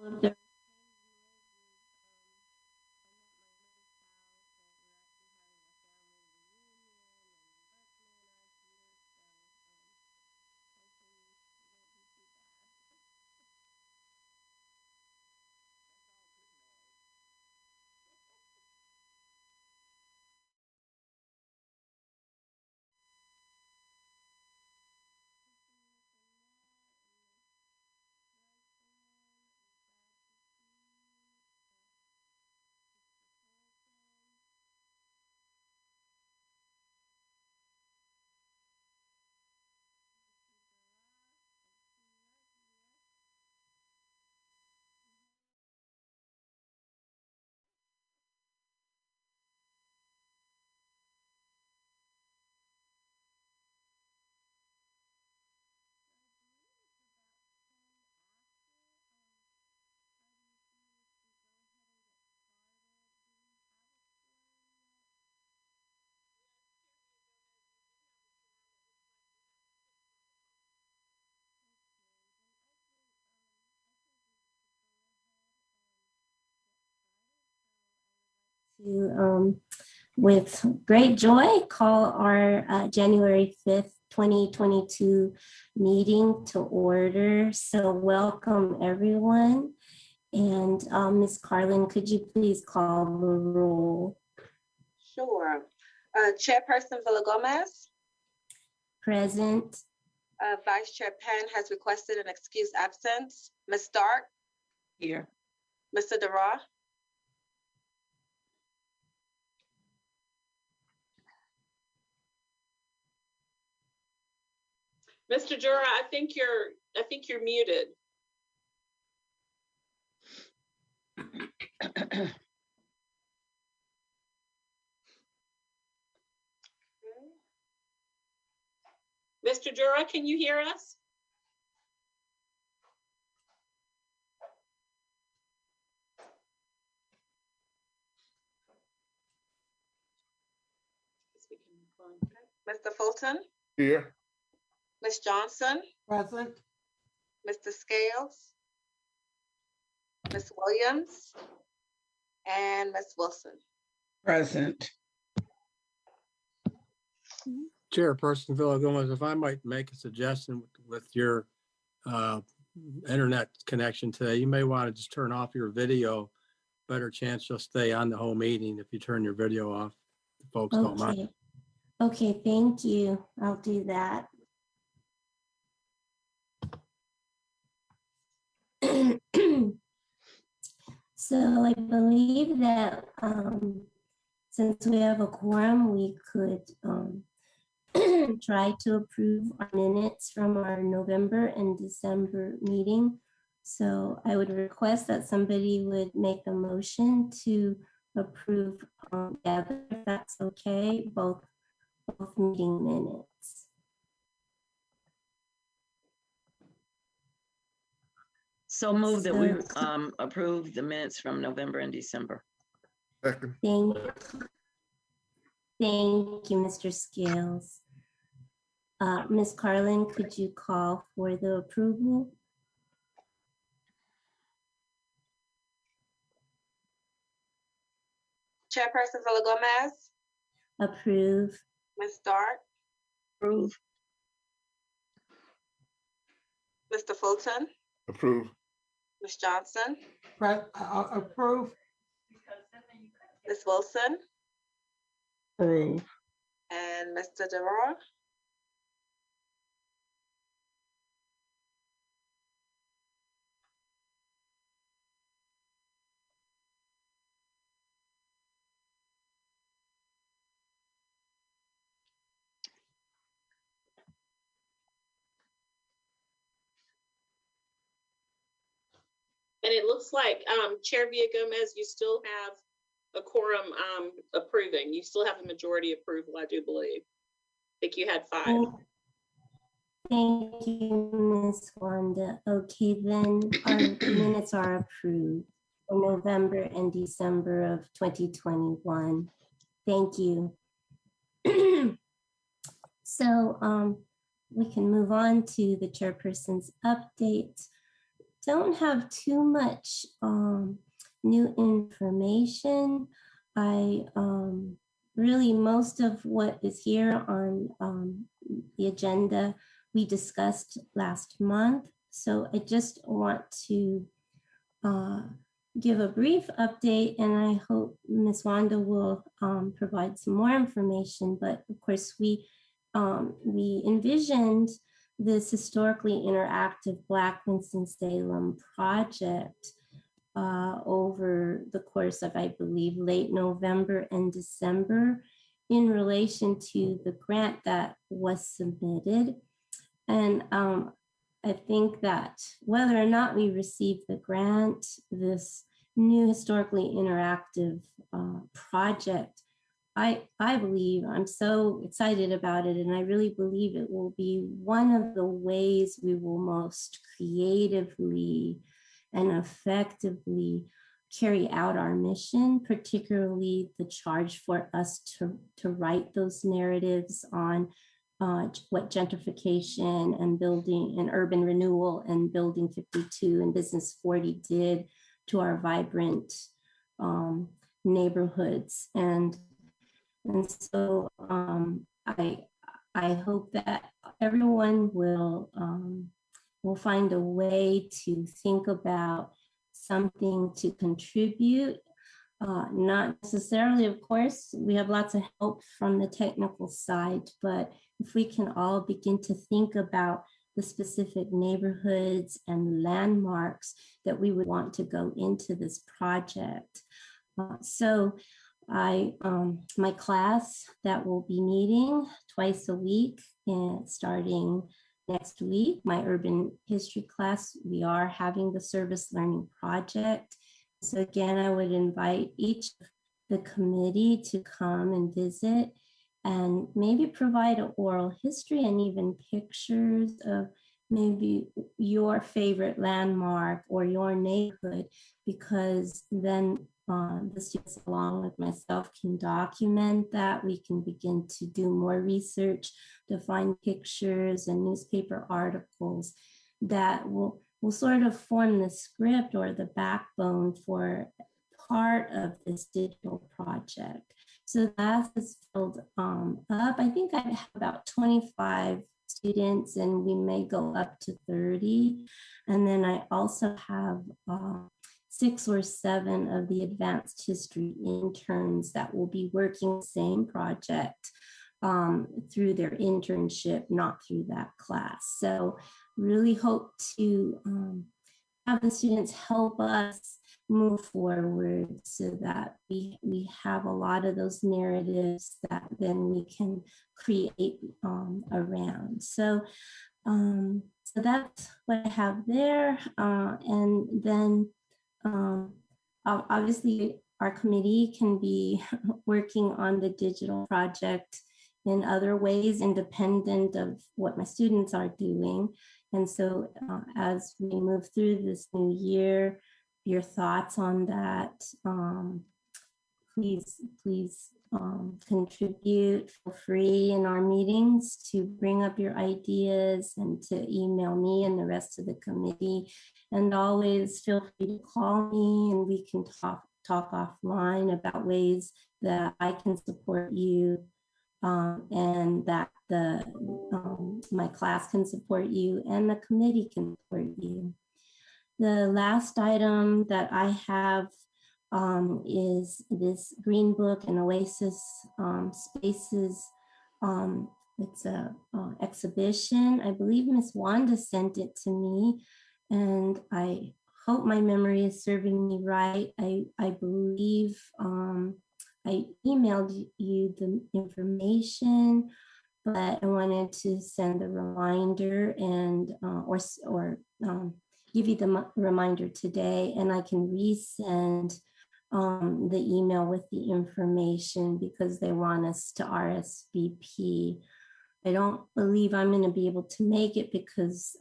To, with great joy, call our January 5th, 2022 meeting to order. So welcome everyone. And Ms. Carlin, could you please call the roll? Sure. Chairperson Villa-Gomez. Present. Vice Chair Penn has requested an excused absence. Ms. Stark. Here. Mr. Dara. Mr. Jura, I think you're muted. Mr. Jura, can you hear us? Mr. Fulton. Here. Ms. Johnson. Present. Mr. Scales. Ms. Williams. And Ms. Wilson. Present. Chairperson Villa-Gomez, if I might make a suggestion with your internet connection today, you may want to just turn off your video. Better chance you'll stay on the whole meeting if you turn your video off. The folks don't mind. Okay, thank you. I'll do that. So I believe that since we have a quorum, we could try to approve our minutes from our November and December meeting. So I would request that somebody would make a motion to approve together, if that's okay, both meeting minutes. So move that we approve the minutes from November and December. Second. Thank you, Mr. Scales. Ms. Carlin, could you call for the approval? Chairperson Villa-Gomez. Approve. Ms. Stark. Approve. Mr. Fulton. Approve. Ms. Johnson. Approve. Ms. Wilson. Approve. And Mr. Dara. And it looks like Chair Villa-Gomez, you still have a quorum approving. You still have a majority approval, I do believe. I think you had 5. Thank you, Ms. Wanda. Okay, then our minutes are approved for November and December of 2021. Thank you. So we can move on to the chairperson's update. don't have too much new information. I really, most of what is here on the agenda we discussed last month. So I just want to give a brief update, and I hope Ms. Wanda will provide some more information. But of course, we envisioned this historically interactive Black Winston-Salem project over the course of, I believe, late November and December in relation to the grant that was submitted. And I think that whether or not we receive the grant, this new historically interactive project, I believe, I'm so excited about it, and I really believe it will be one of the ways we will most creatively and effectively carry out our mission, particularly the charge for us to write those narratives on what gentrification and building and urban renewal and building 52 and business 40 did to our vibrant neighborhoods. And so I hope that everyone will find a way to think about something to contribute. Not necessarily, of course, we have lots of help from the technical side, but if we can all begin to think about the specific neighborhoods and landmarks that we would want to go into this project. So my class that will be meeting twice a week and starting next week, my urban history class, we are having the service learning project. So again, I would invite each of the committee to come and visit and maybe provide an oral history and even pictures of maybe your favorite landmark or your neighborhood, because then the students along with myself can document that. We can begin to do more research to find pictures and newspaper articles that will sort of form the script or the backbone for part of this digital project. So that is filled up. I think I have about 25 students and we may go up to 30. And then I also have 6 or 7 of the advanced history interns that will be working the same project through their internship, not through that class. So really hope to have the students help us move forward so that we have a lot of those narratives that then we can create around. So that's what I have there. And then obviously our committee can be working on the digital project in other ways independent of what my students are doing. And so as we move through this new year, your thoughts on that, please contribute. Feel free in our meetings to bring up your ideas and to email me and the rest of the committee. And always feel free to call me and we can talk offline about ways that I can support you and that my class can support you and the committee can support you. The last item that I have is this Green Book and Oasis Spaces. It's a exhibition. I believe Ms. Wanda sent it to me, and I hope my memory is serving me right. I believe I emailed you the information, but I wanted to send a reminder and or give you the reminder today, and I can resend the email with the information because they want us to RSVP. I don't believe I'm going to be able to make it because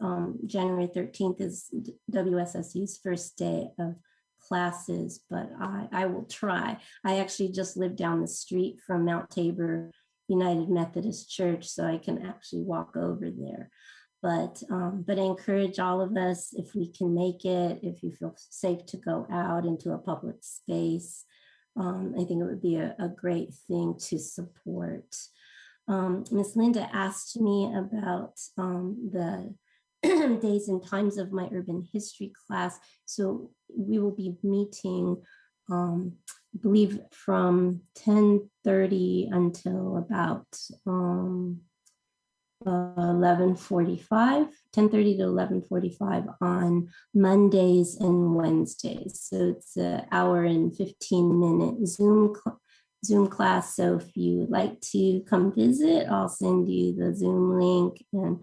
January 13th is WSSU's first day of classes, but I will try. I actually just live down the street from Mount Tabor United Methodist Church, so I can actually walk over there. But I encourage all of us, if we can make it, if you feel safe to go out into a public space, I think it would be a great thing to support. Ms. Linda asked me about the days and times of my urban history class. So we will be meeting, I believe, from 10:30 until about 11:45, 10:30 to 11:45 on Mondays and Wednesdays. So it's an hour and 15-minute Zoom class. So if you would like to come visit, I'll send you the Zoom link, and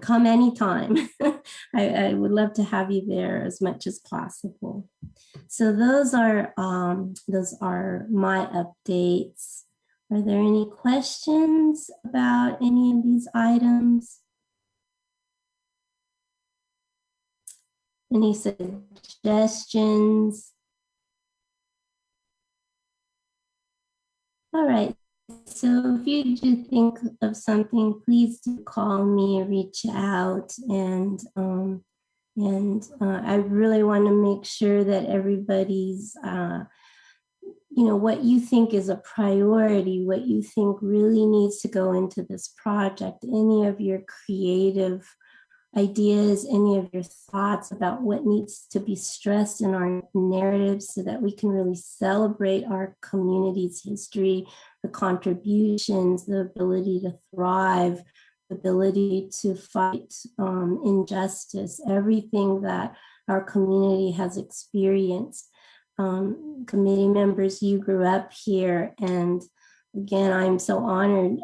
come anytime. I would love to have you there as much as possible. So those are my updates. Are there any questions about any of these items? Any suggestions? All right. So if you do think of something, please do call me or reach out. And I really want to make sure that everybody's, what you think is a priority, what you think really needs to go into this project, any of your creative ideas, any of your thoughts about what needs to be stressed in our narratives so that we can really celebrate our community's history, the contributions, the ability to thrive, the ability to fight injustice, everything that our community has experienced. Committee members, you grew up here, and again, I'm so honored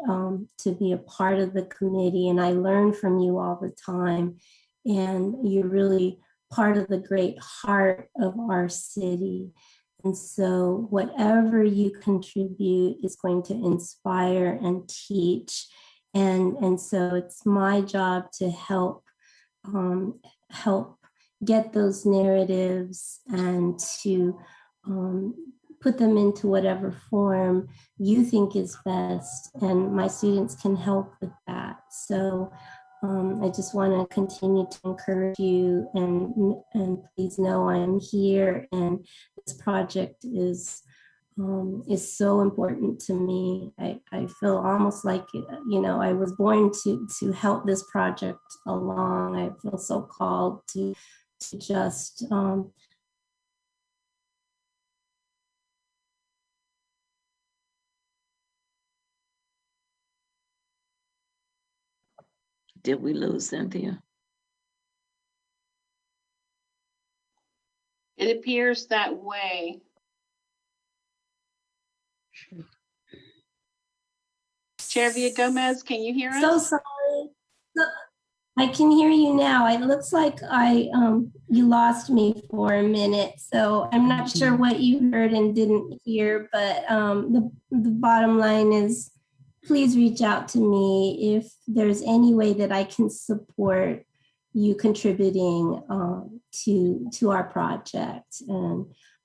to be a part of the committee, and I learn from you all the time. And you're really part of the great heart of our city. And so whatever you contribute is going to inspire and teach. And so it's my job to help get those narratives and to put them into whatever form you think is best, and my students can help with that. So I just want to continue to encourage you, and please know I'm here, and this project is so important to me. I feel almost like, I was born to help this project along. I feel so called to just Did we lose Cynthia? It appears that way. Chair Villa-Gomez, can you hear us? so sorry. I can hear you now. It looks like you lost me for a minute, so I'm not sure what you heard and didn't hear, but the bottom line is, please reach out to me if there's any way that I can support you contributing to our project.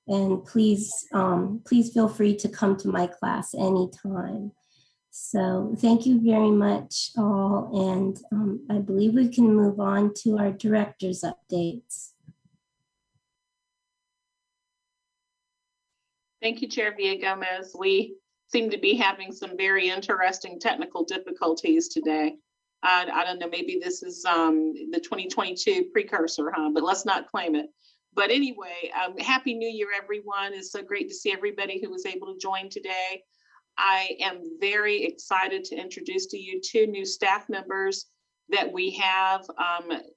And please feel free to come to my class anytime. So thank you very much all. And I believe we can move on to our director's updates. Thank you, Chair Villa-Gomez. We seem to be having some very interesting technical difficulties today. I don't know, maybe this is the 2022 precursor, but let's not claim it. But anyway, Happy New Year, everyone. It's so great to see everybody who was able to join today. I am very excited to introduce to you two new staff members that we have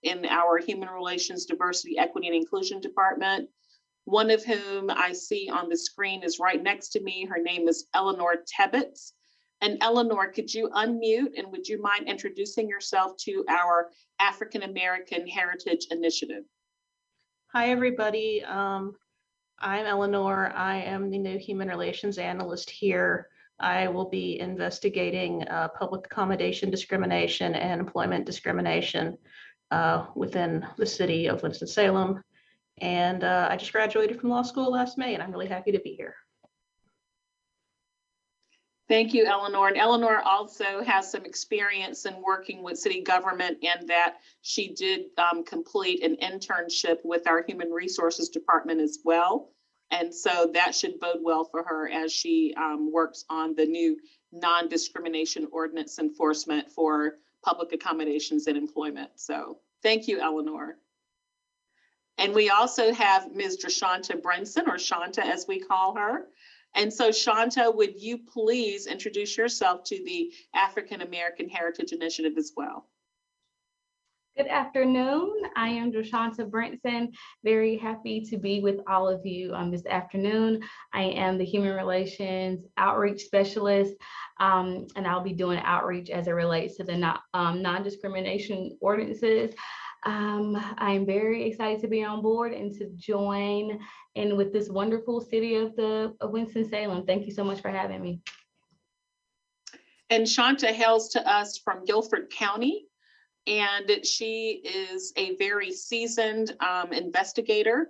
in our Human Relations, Diversity, Equity, and Inclusion Department. One of whom I see on the screen is right next to me. Her name is Eleanor Tebbetts. And Eleanor, could you unmute, and would you mind introducing yourself to our African American Heritage Initiative? Hi, everybody. I'm Eleanor. I am the new Human Relations Analyst here. I will be investigating public accommodation discrimination and employment discrimination within the city of Winston-Salem. And I just graduated from law school last May, and I'm really happy to be here. Thank you, Eleanor. And Eleanor also has some experience in working with city government, and that she did complete an internship with our Human Resources Department as well. And so that should bode well for her as she works on the new non-discrimination ordinance enforcement for public accommodations and employment. So thank you, Eleanor. And we also have Ms. Drashanta Brinson, or Shanta as we call her. And so Shanta, would you please introduce yourself to the African American Heritage Initiative as well? Good afternoon. I am Drashanta Brinson. Very happy to be with all of you this afternoon. I am the Human Relations Outreach Specialist, and I'll be doing outreach as it relates to the non-discrimination ordinances. I'm very excited to be on board and to join in with this wonderful city of Winston-Salem. Thank you so much for having me. And Shanta hails to us from Guilford County, and she is a very seasoned investigator.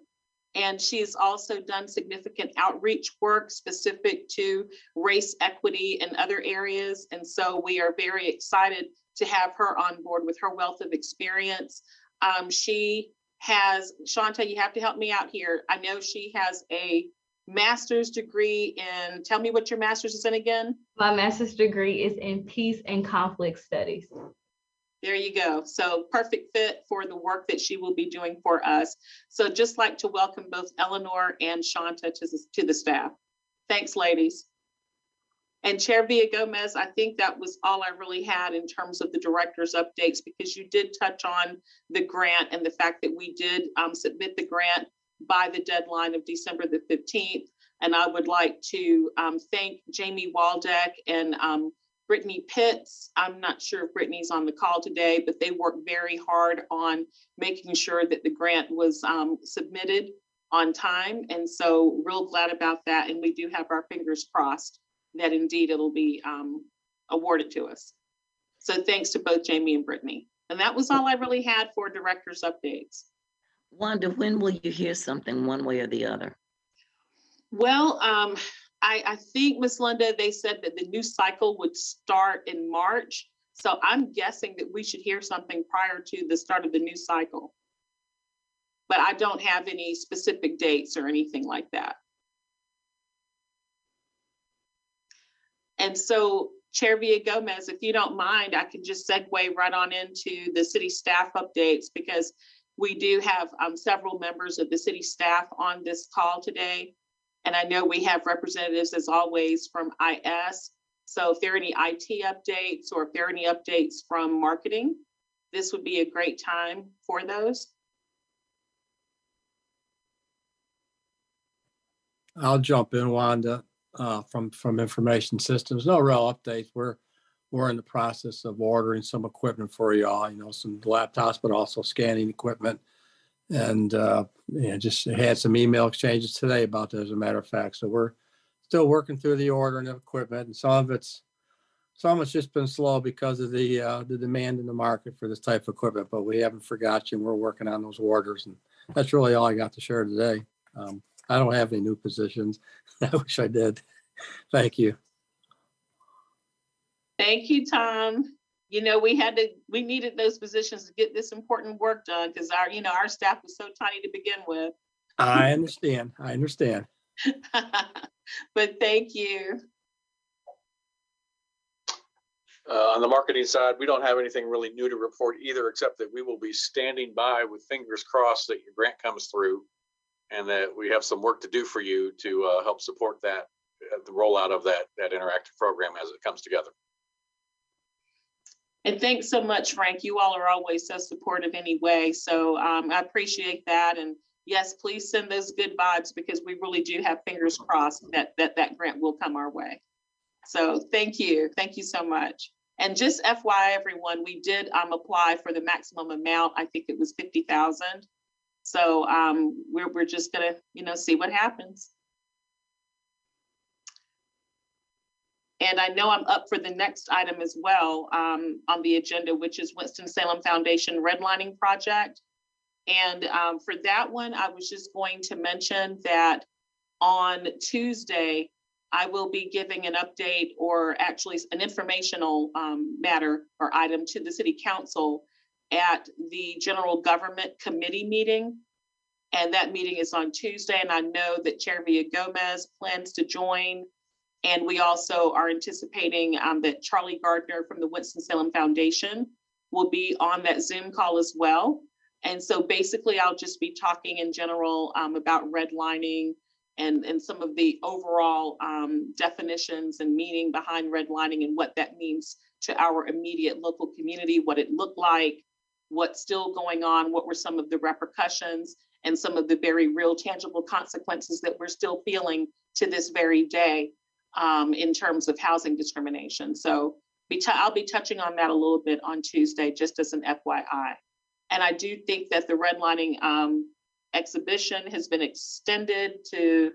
And she has also done significant outreach work specific to race equity and other areas. And so we are very excited to have her on board with her wealth of experience. She has, Shanta, you have to help me out here. I know she has a master's degree in, tell me what your master's is in again. My master's degree is in Peace and Conflict Studies. There you go. So perfect fit for the work that she will be doing for us. So just like to welcome both Eleanor and Shanta to the staff. Thanks, ladies. And Chair Villagomez, I think that was all I really had in terms of the director's updates, because you did touch on the grant and the fact that we did submit the grant by the deadline of December the 15th. And I would like to thank Jamie Waldeck and Brittany Pitts. I'm not sure if Brittany's on the call today, but they worked very hard on making sure that the grant was submitted on time. And so real glad about that. And we do have our fingers crossed that indeed it'll be awarded to us. So thanks to both Jamie and Brittany. And that was all I really had for director's updates. Wanda, when will you hear something one way or the other? Well, I think, Ms. Linda, they said that the new cycle would start in March. So I'm guessing that we should hear something prior to the start of the new cycle. But I don't have any specific dates or anything like that. And so, Chair Villagomez, if you don't mind, I can just segue right on into the city staff updates, because we do have several members of the city staff on this call today. And I know we have representatives, as always, from IS. So if there are any IT updates, or if there are any updates from marketing, this would be a great time for those. I'll jump in, Wanda, from information systems. No real updates. We're in the process of ordering some equipment for y'all, some laptops, but also scanning equipment. And just had some email exchanges today about that, as a matter of fact. So we're still working through the ordering of equipment, and some of it's just been slow because of the demand in the market for this type of equipment. But we haven't forgot you, and we're working on those orders. And that's really all I got to share today. I don't have any new positions. I wish I did. Thank you. Thank you, Tom. We needed those positions to get this important work done, because our staff was so tiny to begin with. I understand. But thank you. On the marketing side, we don't have anything really new to report either, except that we will be standing by with fingers crossed that your grant comes through, and that we have some work to do for you to help support that, the rollout of that interactive program as it comes together. And thanks so much, Frank. You all are always so supportive anyway. So I appreciate that. And yes, please send those good vibes, because we really do have fingers crossed that grant will come our way. So thank you. Thank you so much. And just FYI, everyone, we did apply for the maximum amount. I think it was 50,000. So we're just gonna, see what happens. And I know I'm up for the next item as well on the agenda, which is Winston-Salem Foundation Redlining Project. And for that one, I was just going to mention that on Tuesday, I will be giving an update, or actually an informational matter or item to the city council at the general government committee meeting. And that meeting is on Tuesday. And I know that Chair Villagomez plans to join. And we also are anticipating that Charlie Gardner from the Winston-Salem Foundation will be on that Zoom call as well. And so basically, I'll just be talking in general about redlining and some of the overall definitions and meaning behind redlining and what that means to our immediate local community, what it looked like, what's still going on, what were some of the repercussions, and some of the very real tangible consequences that we're still feeling to this very day in terms of housing discrimination. So I'll be touching on that a little bit on Tuesday, just as an FYI. And I do think that the redlining exhibition has been extended to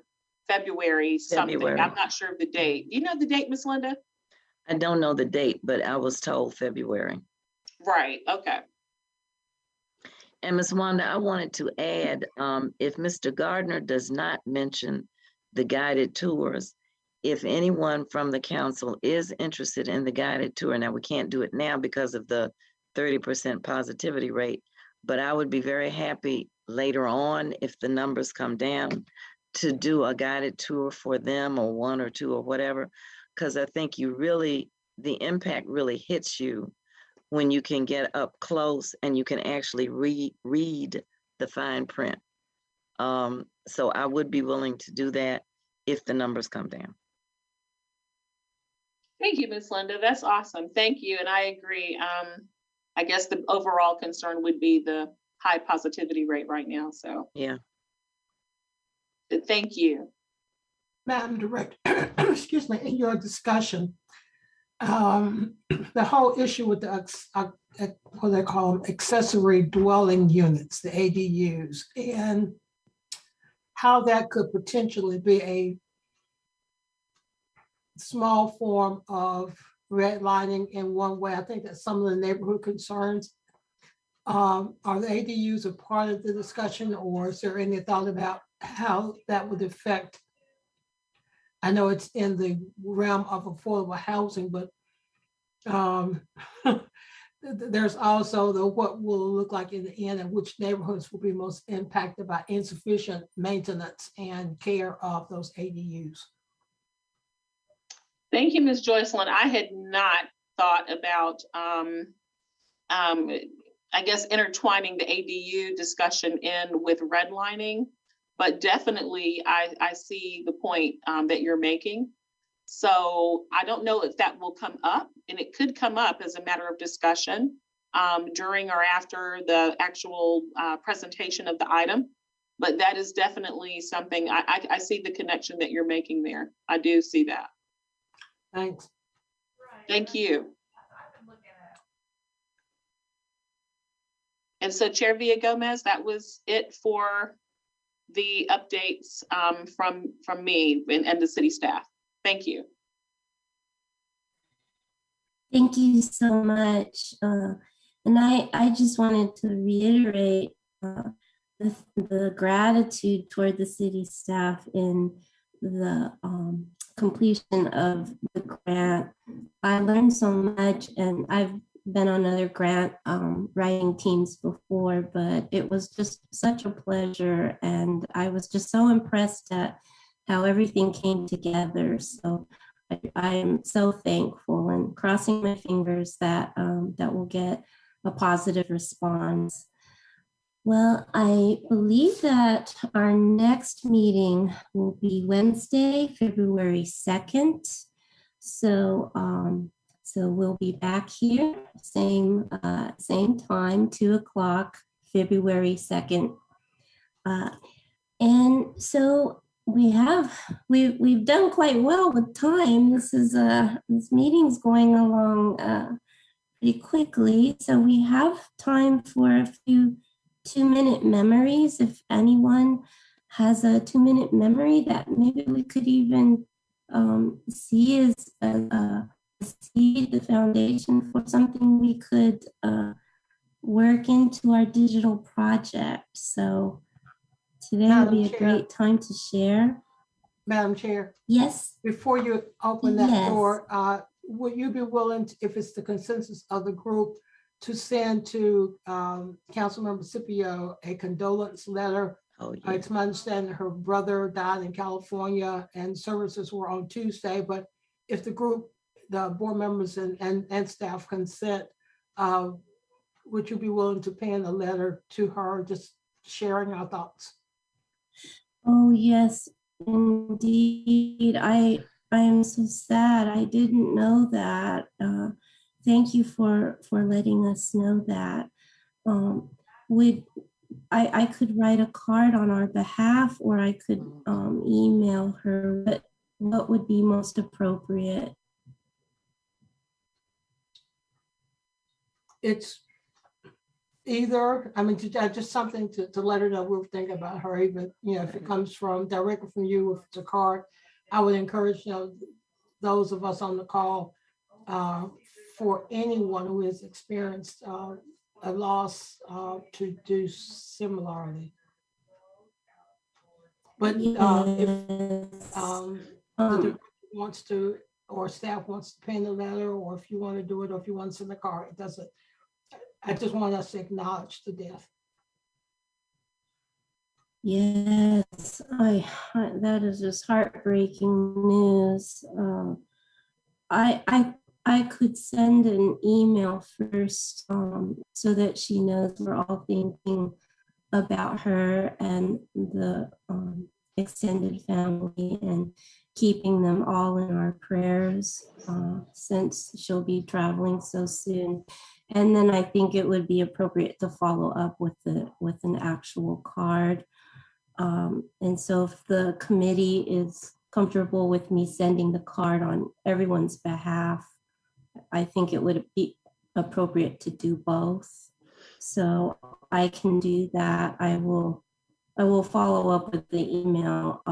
February something. I'm not sure of the date. Do you know the date, Ms. Linda? I don't know the date, but I was told February. Right, okay. And Ms. Wanda, I wanted to add, if Mr. Gardner does not mention the guided tours, if anyone from the council is interested in the guided tour, now we can't do it now because of the 30% positivity rate, but I would be very happy later on, if the numbers come down, to do a guided tour for them, or one or two or whatever, because I think the impact really hits you when you can get up close and you can actually read the fine print. So I would be willing to do that if the numbers come down. Thank you, Ms. Linda. That's awesome. Thank you. And I agree. I guess the overall concern would be the high positivity rate right now. So yeah. But thank you. Madam Director, excuse me, in your discussion, the whole issue with the what they call them, accessory dwelling units, the ADUs, and how that could potentially be a small form of redlining in one way. I think that some of the neighborhood concerns, are the ADUs a part of the discussion, or is there any thought about how that would affect? I know it's in the realm of affordable housing, but there's also what will it look like in the end, and which neighborhoods will be most impacted by insufficient maintenance and care of those ADUs. Thank you, Ms. Joycelyn. I had not thought about, I guess, intertwining the ADU discussion in with redlining, but definitely I see the point that you're making. So I don't know if that will come up, and it could come up as a matter of discussion during or after the actual presentation of the item. But that is definitely something, I see the connection that you're making there. I do see that. Thanks. Thank you. And so Chair Villagomez, that was it for the updates from me and the city staff. Thank you. Thank you so much. And I just wanted to reiterate the gratitude toward the city staff in the completion of the grant. I learned so much, and I've been on other grant writing teams before, but it was just such a pleasure. And I was just so impressed at how everything came together. So I am so thankful, and crossing my fingers that that we'll get a positive response. Well, I believe that our next meeting will be Wednesday, February 2nd. So, so we'll be back here, same time, 2 o'clock, February 2nd. And so we've done quite well with time. This meeting's going along pretty quickly. So we have time for a few 2-minute memories. If anyone has a 2-minute memory that maybe we could even see as the foundation for something we could work into our digital project. So today will be a great time to share. Madam Chair, Yes, before you open that Yes. door, would you be willing, if it's the consensus of the group, to send to Councilmember Scipio a condolence letter? Oh, yeah. It's my understanding her brother died in California and services were on Tuesday, but if the group, the board members and staff consent, would you be willing to pen a letter to her, just sharing our thoughts? oh, yes, indeed. I am so sad. I didn't know that. Thank you for letting us know that. Would I could write a card on our behalf, or I could email her. But what would be most appropriate? It's either, I mean, just something to let her know we're thinking about her, even, if it comes directly from you, if it's a card, I would encourage, those of us on the call, for anyone who has experienced a loss, to do similarly. But if Yes. the department wants to, or staff wants to pen the letter, or if you want to do it, or if you want to send a card, it doesn't. I just want us to acknowledge the death. Yes, that is just heartbreaking news. I could send an email first, so that she knows we're all thinking about her and the extended family, and keeping them all in our prayers, since she'll be traveling so soon. And then I think it would be appropriate to follow up with an actual card. And so if the committee is comfortable with me sending the card on everyone's behalf, I think it would be appropriate to do both. So I can do that. I will follow up with the email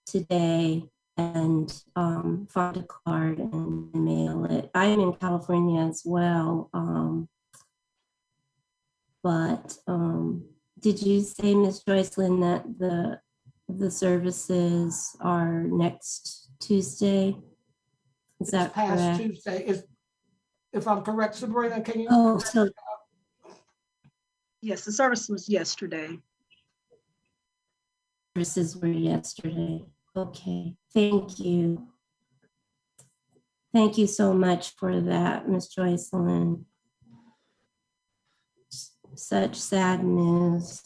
today, and find a card and mail it. I'm in California as well. But did you say, Ms. Joycelyn, that the services are next Tuesday? Is that Past correct? Tuesday, if I'm correct, Sabrina, can you? Oh, so Yes, the service was yesterday. services were yesterday. Okay, thank you. Thank you so much for that, Ms. Joycelyn. Such sad news.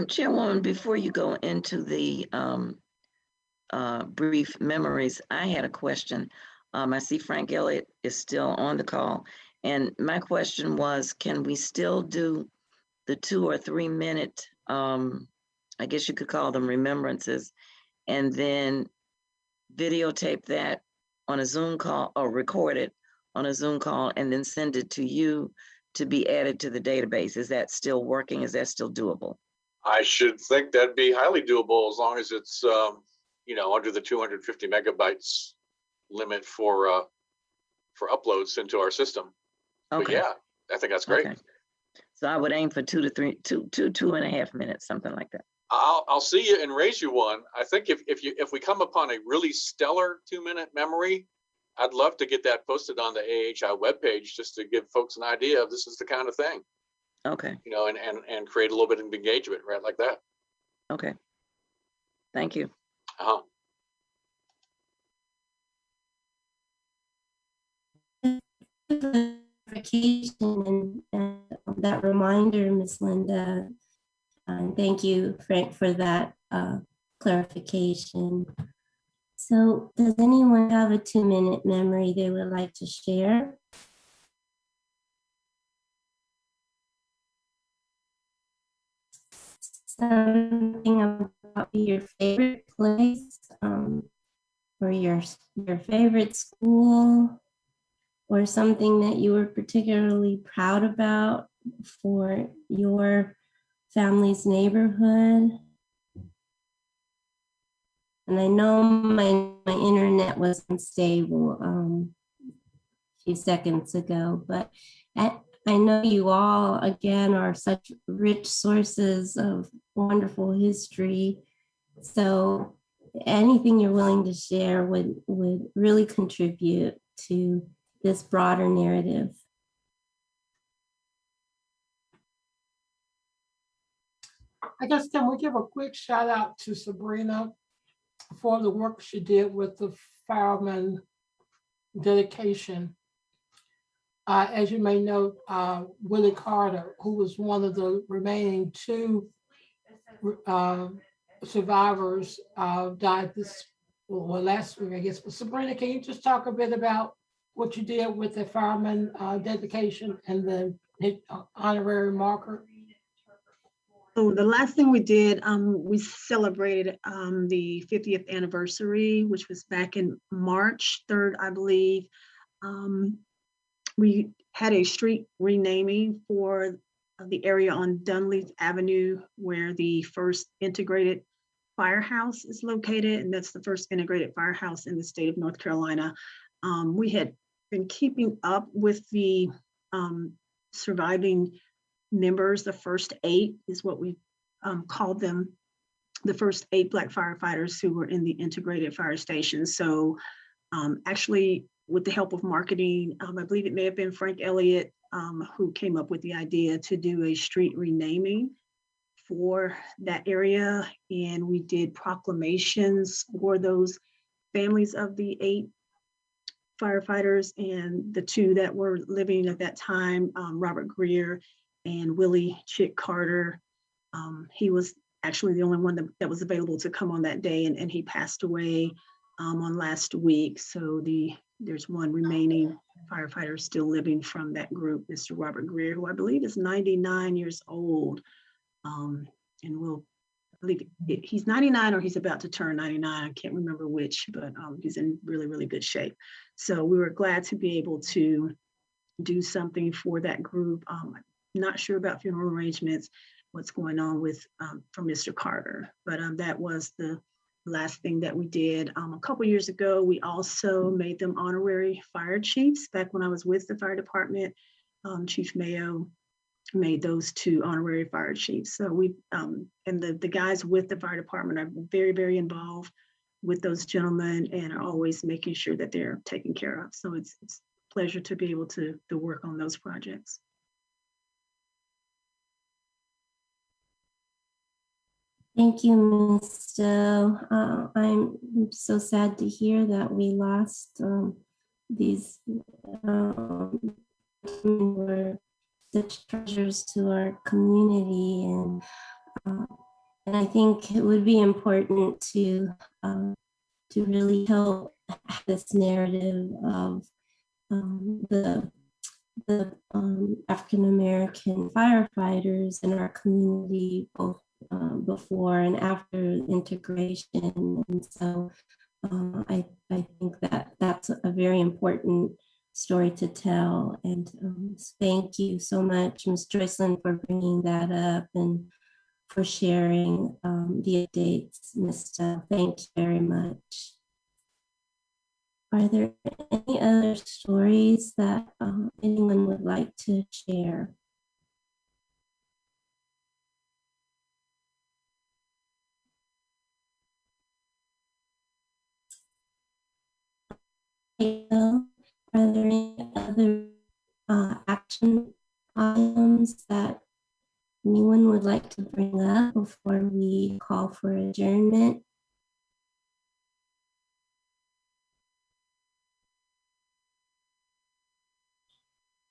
Chairwoman, before you go into the brief memories, I had a question. I see Frank Elliott is still on the call. And my question was, can we still do the 2 or 3 minute, I guess you could call them remembrances, and then videotape that on a Zoom call, or record it on a Zoom call, and then send it to you to be added to the database? Is that still working? Is that still doable? I should think that'd be highly doable, as long as it's, under the 250 megabytes limit for uploads into our system. But Okay. yeah, I think that's great. Okay. So I would aim for 2 to 3, 2.5 minutes, something like that. I'll see you and raise you one. I think if we come upon a really stellar 2-minute memory, I'd love to get that posted on the AAHI webpage, just to give folks an idea of this is the kind of thing. Okay. And create a little bit of engagement, right, like that. Okay. Thank you. Uh-huh. Clarification and that reminder, Ms. Linda. And thank you, Frank, for that clarification. So does anyone have a 2-minute memory they would like to share? Something about your favorite place, or your favorite school, or something that you were particularly proud about for your family's neighborhood. And I know my internet was unstable a few seconds ago, but I know you all, again, are such rich sources of wonderful history. So anything you're willing to share would really contribute to this broader narrative. I guess, can we give a quick shout out to Sabrina for the work she did with the fireman dedication? As you may know, Willie Carter, who was one of the remaining two survivors, died last week, I guess. But Sabrina, can you just talk a bit about what you did with the fireman dedication and the honorary marker? So the last thing we did, we celebrated the 50th anniversary, which was back in March 3rd, I believe. We had a street renaming for the area on Dunleith Avenue where the first integrated firehouse is located, and that's the first integrated firehouse in the state of North Carolina. We had been keeping up with the surviving members. The first 8 is what we called them, the first 8 Black firefighters who were in the integrated fire station. So actually, with the help of marketing, I believe it may have been Frank Elliott who came up with the idea to do a street renaming for that area. And we did proclamations for those families of the 8 firefighters and the 2 that were living at that time, Robert Greer and Willie Chick Carter. He was actually the only one that was available to come on that day, and he passed away on last week. So there's one remaining firefighter still living from that group, Mr. Robert Greer, who I believe is 99 years old. And I believe he's 99 or he's about to turn 99. I can't remember which, but he's in really, really good shape. So we were glad to be able to do something for that group. Not sure about funeral arrangements, what's going on with for Mr. Carter, but that was the last thing that we did. A couple years ago, we also made them honorary fire chiefs. Back when I was with the fire department, Chief Mayo made those 2 honorary fire chiefs. So we and the guys with the fire department are very, very involved with those gentlemen and are always making sure that they're taken care of. So it's a pleasure to be able to work on those projects. Thank you, Ms. Stowe. I'm so sad to hear that we lost these who were such treasures to our community, and I think it would be important to really help this narrative of the African American firefighters in our community, both before and after integration. And so I think that that's a very important story to tell. And thank you so much, Ms. Joycelyn, for bringing that up and for sharing the updates, Ms. Stowe. Thank you very much. Are there any other stories that anyone would like to share? Are there any other action items that anyone would like to bring up before we call for adjournment?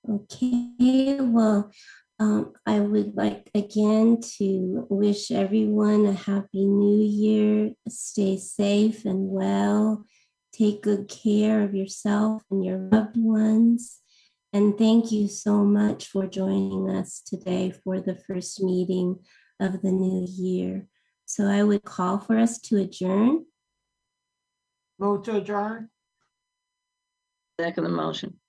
Okay, well, I would like again to wish everyone a happy new year. Stay safe and well. Take good care of yourself and your loved ones. And thank you so much for joining us today for the first meeting of the new year. So I would call for us to adjourn. Move to adjourn. Second the motion.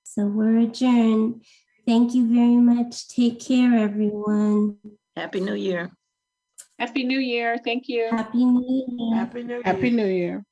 So we're adjourned. Thank you very much. Take care, everyone. Happy New Year. Happy New Year. Thank you. Happy New Year. Happy New Year. Happy New Year.